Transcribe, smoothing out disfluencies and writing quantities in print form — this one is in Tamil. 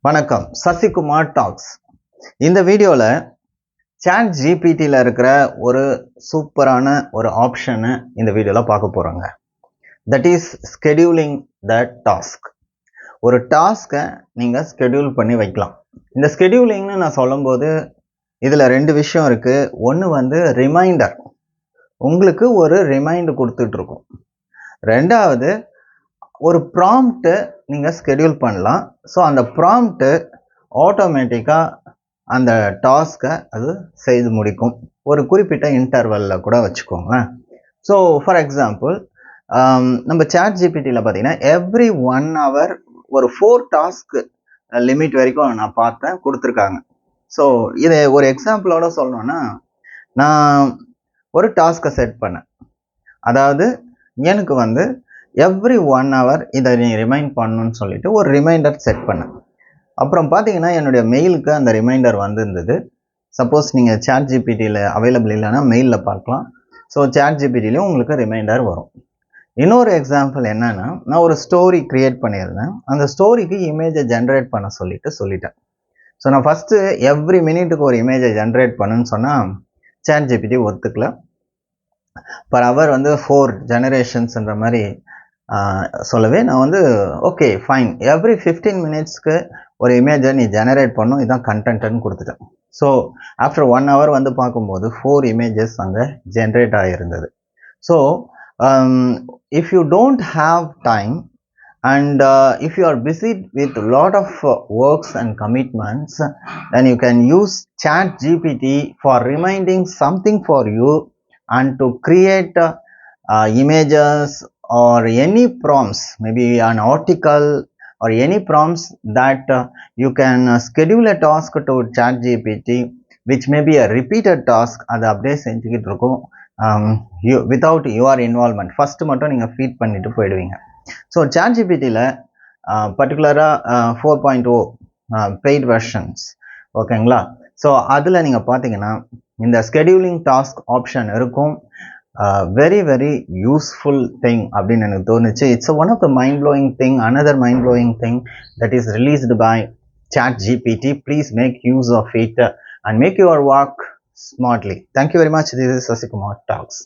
வணக்கம், சசிகுமார் டாக்ஸ். இந்த வீடியோவில் சாட் ஜிபிடியில் இருக்கிற ஒரு சூப்பரான ஒரு ஆப்ஷனை இந்த வீடியோவில் பார்க்க போகிறோங்க. That is scheduling the task. ஒரு டாஸ்கை நீங்கள் ஸ்கெடியூல் பண்ணி வைக்கலாம். இந்த ஸ்கெடியூலிங்னு நான் சொல்லும்போது இதில் ரெண்டு விஷயம் இருக்குது. ஒன்று ரிமைண்டர், உங்களுக்கு ஒரு ரிமைண்டர் கொடுத்துட்ருக்கோம். ரெண்டாவது ஒரு ப்ராம்ப்ட்டு நீங்கள் ஸ்கெடியூல் பண்ணலாம். ஸோ அந்த ப்ராம்ப்ட்டு ஆட்டோமேட்டிக்காக அந்த டாஸ்கை அது செய்து முடிக்கும், ஒரு குறிப்பிட்ட இன்டர்வலில் கூட வச்சுக்கோங்களேன். ஸோ ஃபார் எக்ஸாம்பிள் நம்ம சாட் ஜிபிடியில் பார்த்தீங்கன்னா எவ்ரி 1 hour ஒரு 4 டாஸ்க்கு லிமிட் வரைக்கும் நான் பார்த்தேன் கொடுத்துருக்காங்க. ஸோ இதை ஒரு எக்ஸாம்பிளோட சொல்லணுன்னா, நான் ஒரு டாஸ்க்கை செட் பண்ணேன். அதாவது எனக்கு எவ்ரி 1 hour இதை நீ ரிமைண்ட் பண்ணணும்னு சொல்லிட்டு ஒரு ரிமைண்டர் செட் பண்ணேன். அப்புறம் பார்த்தீங்கன்னா என்னுடைய மெயிலுக்கு அந்த ரிமைண்டர் இருந்தது. சப்போஸ் நீங்கள் சாட் ஜிபிடியில் அவைலபிள் இல்லைன்னா மெயிலில் பார்க்கலாம். ஸோ சாட் ஜிபிடிலையும் உங்களுக்கு ரிமைண்டர் வரும். இன்னொரு எக்ஸாம்பிள் என்னன்னா, நான் ஒரு ஸ்டோரி கிரியேட் பண்ணியிருந்தேன். அந்த ஸ்டோரிக்கு இமேஜை ஜென்ரேட் பண்ண சொல்லிட்டேன். ஸோ நான் ஃபஸ்ட்டு எவ்ரி மினிட்டுக்கு ஒரு இமேஜை ஜென்ரேட் பண்ணுன்னு சொன்னால் சாட் ஜிபிடி ஒத்துக்கல. பர் ஹவர் 4 ஜெனரேஷன்ஸ்ன்ற மாதிரி சொல்லவே நான் ஓகே ஃபைன், எவ்ரி 15 minutesக்கு ஒரு இமேஜை நீ ஜெனரேட் பண்ணும், இதான் கண்டென்ட்னு கொடுத்துட்டேன். ஸோ ஆஃப்டர் 1 hour பார்க்கும்போது 4 images அங்கே ஜென்ரேட் ஆகியிருந்தது. So if you don't have time and if you are busy with a lot of works and commitments, then you can use chat gpt for reminding something for you and to create images or any prompts, maybe an article or any prompts that you can schedule a task to chat gpt which may be a repeated task. அது அப்படியே செஞ்சுக்கிட்டு இருக்கும் without your involvement. ஃபர்ஸ்ட் மட்டும் நீங்கள் ஃபீட் பண்ணிட்டு போயிடுவீங்க. ஸோ சாட் ஜிபிடியில் பர்டிகுலராக 4.0 பெய்ட் வெர்ஷன்ஸ் ஓகேங்களா. ஸோ அதில் நீங்கள் பார்த்தீங்கன்னா இந்த ஸ்கெடியூலிங் டாஸ்க் ஆப்ஷன் இருக்கும். வெரி வெரி யூஸ்ஃபுல் திங் அப்படின்னு எனக்கு தோணுச்சு. It's one of the mind blowing thing, another mind blowing thing that is released by chat gpt. Please make use of it and make your work smartly. Thank you very much. This is Sasikumar Talks.